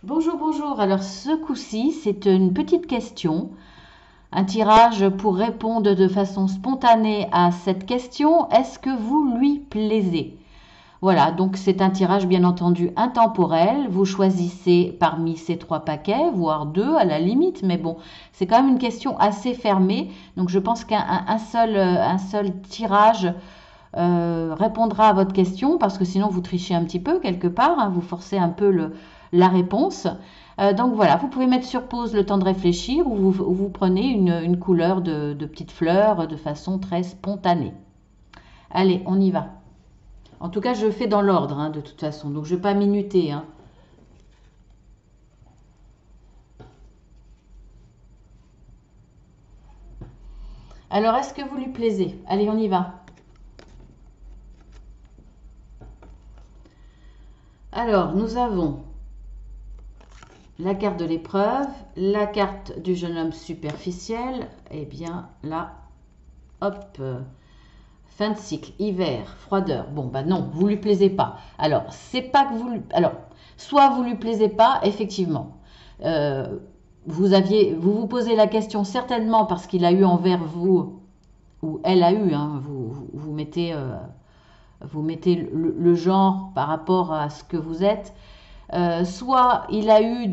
Bonjour, bonjour. Alors ce coup-ci, c'est une petite question, un tirage pour répondre de façon spontanée à cette question. Est-ce que vous lui plaisez? Voilà, donc c'est un tirage bien entendu intemporel. Vous choisissez parmi ces trois paquets, voire deux à la limite, mais bon, c'est quand même une question assez fermée. Donc je pense qu'un seul tirage répondra à votre question, parce que sinon vous trichez un petit peu quelque part, hein, vous forcez un peu la réponse. Donc voilà, vous pouvez mettre sur pause le temps de réfléchir, ou vous prenez une couleur de petites fleurs de façon très spontanée. Allez, on y va. En tout cas, je fais dans l'ordre, hein, de toute façon, donc je ne vais pas minuter, hein. Alors, est-ce que vous lui plaisez? Allez, on y va. Alors, nous avons la carte de l'épreuve, la carte du jeune homme superficiel, et bien là, hop, fin de cycle, hiver, froideur. Bon, bah non, vous lui plaisez pas. Alors, c'est pas que vous... Alors, soit vous lui plaisez pas, effectivement. Euh, vous posez la question certainement parce qu'il a eu envers vous, ou elle a eu, hein, vous mettez le genre par rapport à ce que vous êtes. Soit il a eu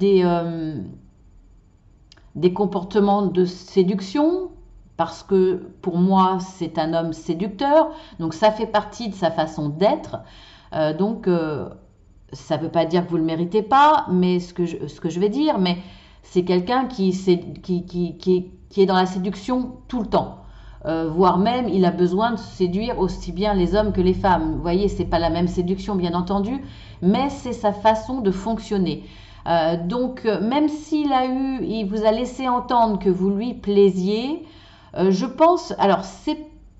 des comportements de séduction, parce que pour moi c'est un homme séducteur, donc ça fait partie de sa façon d'être. Donc ça ne veut pas dire que vous ne le méritez pas, mais ce que je vais dire, mais c'est quelqu'un qui est dans la séduction tout le temps. Voire même, il a besoin de séduire aussi bien les hommes que les femmes. Vous voyez, c'est pas la même séduction, bien entendu, mais c'est sa façon de fonctionner. Donc, même il vous a laissé entendre que vous lui plaisiez, je pense, alors c'est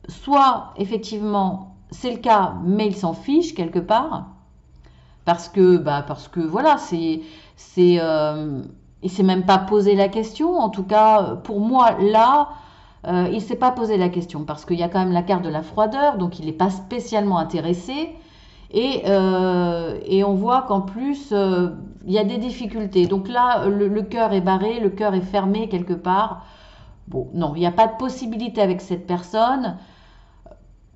soit effectivement c'est le cas, mais il s'en fiche quelque part, parce que voilà, il s'est même pas posé la question. En tout cas, pour moi là, il s'est pas posé la question parce qu'il y a quand même la carte de la froideur, donc il n'est pas spécialement intéressé. Et on voit qu'en plus, il y a des difficultés. Donc là, le cœur est barré, le cœur est fermé quelque part. Bon, non, il n'y a pas de possibilité avec cette personne.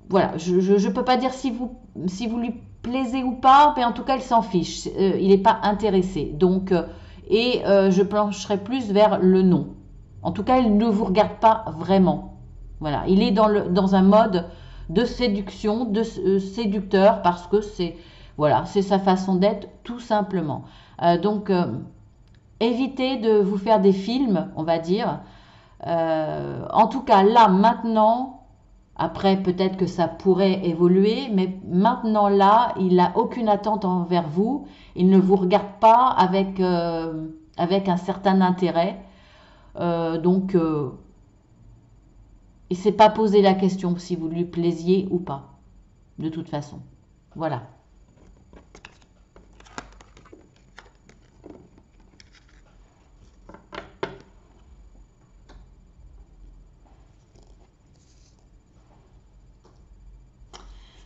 Voilà, je ne peux pas dire si vous lui plaisez ou pas, mais en tout cas, il s'en fiche. Il n'est pas intéressé. Donc, je plancherai plus vers le non. En tout cas, il ne vous regarde pas vraiment. Voilà, il est dans un mode de séduction, de séducteur, parce que c'est sa façon d'être, tout simplement. Donc, évitez de vous faire des films, on va dire. En tout cas, là, maintenant, après, peut-être que ça pourrait évoluer, mais maintenant, là, il n'a aucune attente envers vous. Il ne vous regarde pas avec un certain intérêt. Donc, il ne s'est pas posé la question si vous lui plaisiez ou pas, de toute façon. Voilà.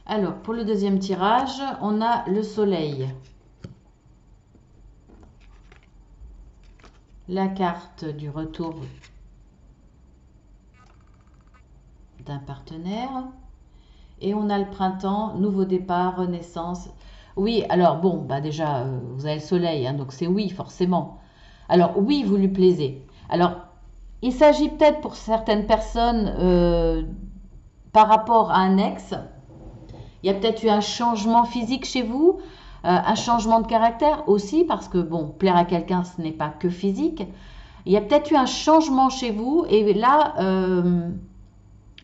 Alors, pour le deuxième tirage, on a le soleil. La carte du retour d'un partenaire. Et on a le printemps, nouveau départ, renaissance. Oui, alors bon, bah déjà, vous avez le soleil, hein, donc c'est oui, forcément. Alors oui, vous lui plaisez. Alors, il s'agit peut-être pour certaines personnes, par rapport à un ex, il y a peut-être eu un changement physique chez vous, un changement de caractère aussi, parce que bon, plaire à quelqu'un, ce n'est pas que physique. Il y a peut-être eu un changement chez vous, et là,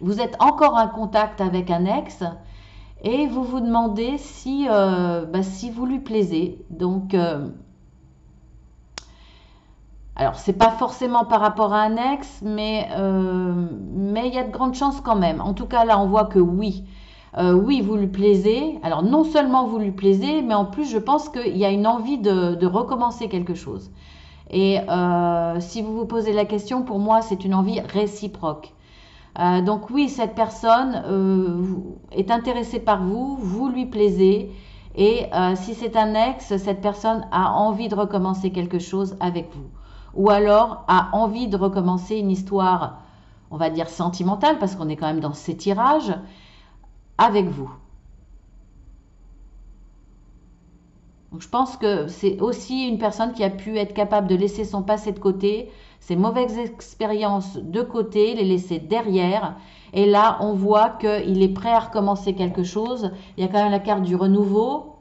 vous êtes encore en contact avec un ex, et vous vous demandez si vous lui plaisez. Donc, alors c'est pas forcément par rapport à un ex, mais il y a de grandes chances quand même. En tout cas, là, on voit que oui. Oui, vous lui plaisez. Alors non seulement vous lui plaisez, mais en plus, je pense qu'il y a une envie de recommencer quelque chose. Et si vous vous posez la question, pour moi, c'est une envie réciproque. Donc oui, cette personne est intéressée par vous, vous lui plaisez, Et si c'est un ex, cette personne a envie de recommencer quelque chose avec vous. Ou alors a envie de recommencer une histoire, on va dire sentimentale, parce qu'on est quand même dans ces tirages, avec vous. Donc, je pense que c'est aussi une personne qui a pu être capable de laisser son passé de côté, ses mauvaises expériences de côté, les laisser derrière. Et là, on voit qu'il est prêt à recommencer quelque chose. Il y a quand même la carte du renouveau,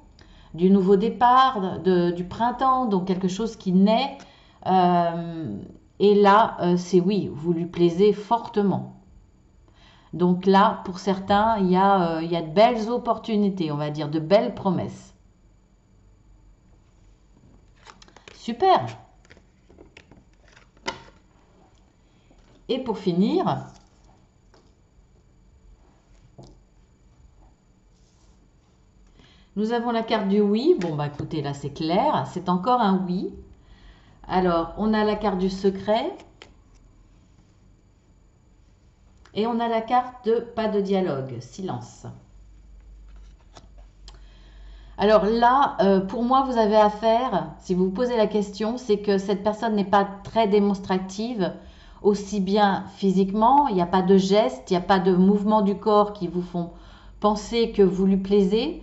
du nouveau départ, du printemps, donc quelque chose qui naît. Et là, c'est oui, vous lui plaisez fortement. Donc là, pour certains, il y a de belles opportunités, on va dire, de belles promesses. Super. Et pour finir, nous avons la carte du oui. Bon, bah écoutez, là c'est clair, c'est encore un oui. Alors, on a la carte du secret. Et on a la carte de pas de dialogue, silence. Alors là, pour moi, vous avez affaire, si vous vous posez la question, c'est que cette personne n'est pas très démonstrative, aussi bien physiquement, il n'y a pas de gestes, il n'y a pas de mouvements du corps qui vous font penser que vous lui plaisez.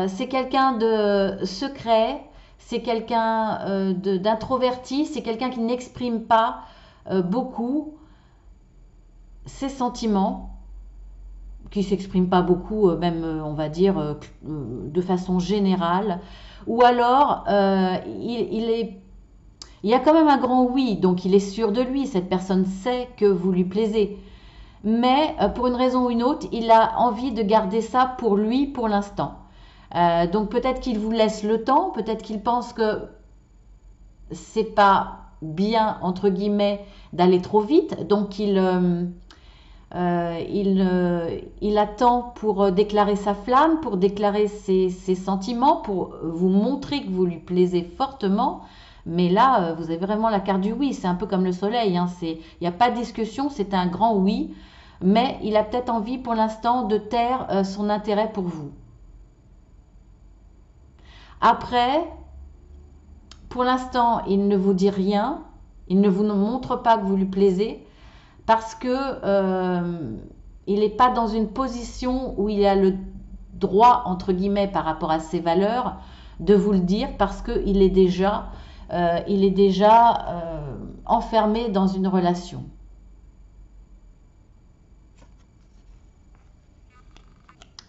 C'est quelqu'un de secret, c'est quelqu'un d'introverti, c'est quelqu'un qui n'exprime pas beaucoup ses sentiments, qui s'exprime pas beaucoup, même on va dire de façon générale, ou alors il y a quand même un grand oui, donc il est sûr de lui, cette personne sait que vous lui plaisez, mais pour une raison ou une autre, il a envie de garder ça pour lui pour l'instant. Donc peut-être qu'il vous laisse le temps, peut-être qu'il pense que c'est pas bien entre guillemets d'aller trop vite, donc il attend pour déclarer sa flamme, pour déclarer ses sentiments, pour vous montrer que vous lui plaisez fortement. Mais là, vous avez vraiment la carte du oui. C'est un peu comme le soleil. Hein. Il n'y a pas de discussion, c'est un grand oui. Mais il a peut-être envie pour l'instant de taire son intérêt pour vous. Après, pour l'instant, il ne vous dit rien. Il ne vous montre pas que vous lui plaisez. Parce que il n'est pas dans une position où il a le droit, entre guillemets, par rapport à ses valeurs, de vous le dire, parce qu'il est déjà, enfermé dans une relation.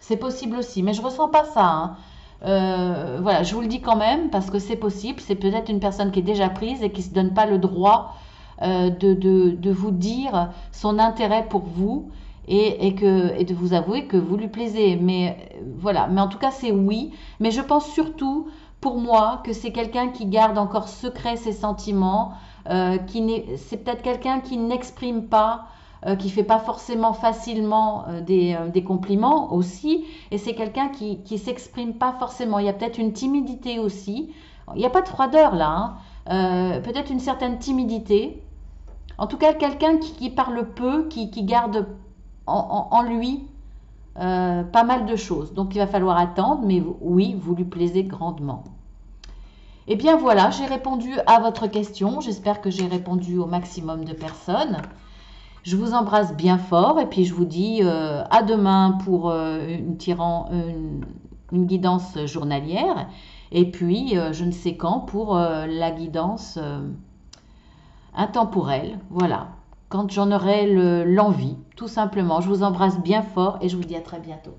C'est possible aussi, mais je ne ressens pas ça. Hein. Voilà, je vous le dis quand même, parce que c'est possible. C'est peut-être une personne qui est déjà prise et qui ne se donne pas le droit de vous dire son intérêt pour vous et de vous avouer que vous lui plaisez. Mais voilà, mais en tout cas c'est oui. Mais je pense surtout pour moi que c'est quelqu'un qui garde encore secret ses sentiments, c'est peut-être quelqu'un qui n'exprime pas, qui fait pas forcément facilement des compliments aussi, et c'est quelqu'un qui s'exprime pas forcément. Il y a peut-être une timidité aussi. Il n'y a pas de froideur là, hein. Peut-être une certaine timidité. En tout cas, quelqu'un qui parle peu, qui garde en lui pas mal de choses. Donc il va falloir attendre, mais oui, vous lui plaisez grandement. Et bien voilà, j'ai répondu à votre question. J'espère que j'ai répondu au maximum de personnes. Je vous embrasse bien fort et puis je vous dis à demain pour une guidance journalière. Et puis je ne sais quand pour la guidance intemporelle. Voilà, quand j'en aurai l'envie, tout simplement. Je vous embrasse bien fort et je vous dis à très bientôt.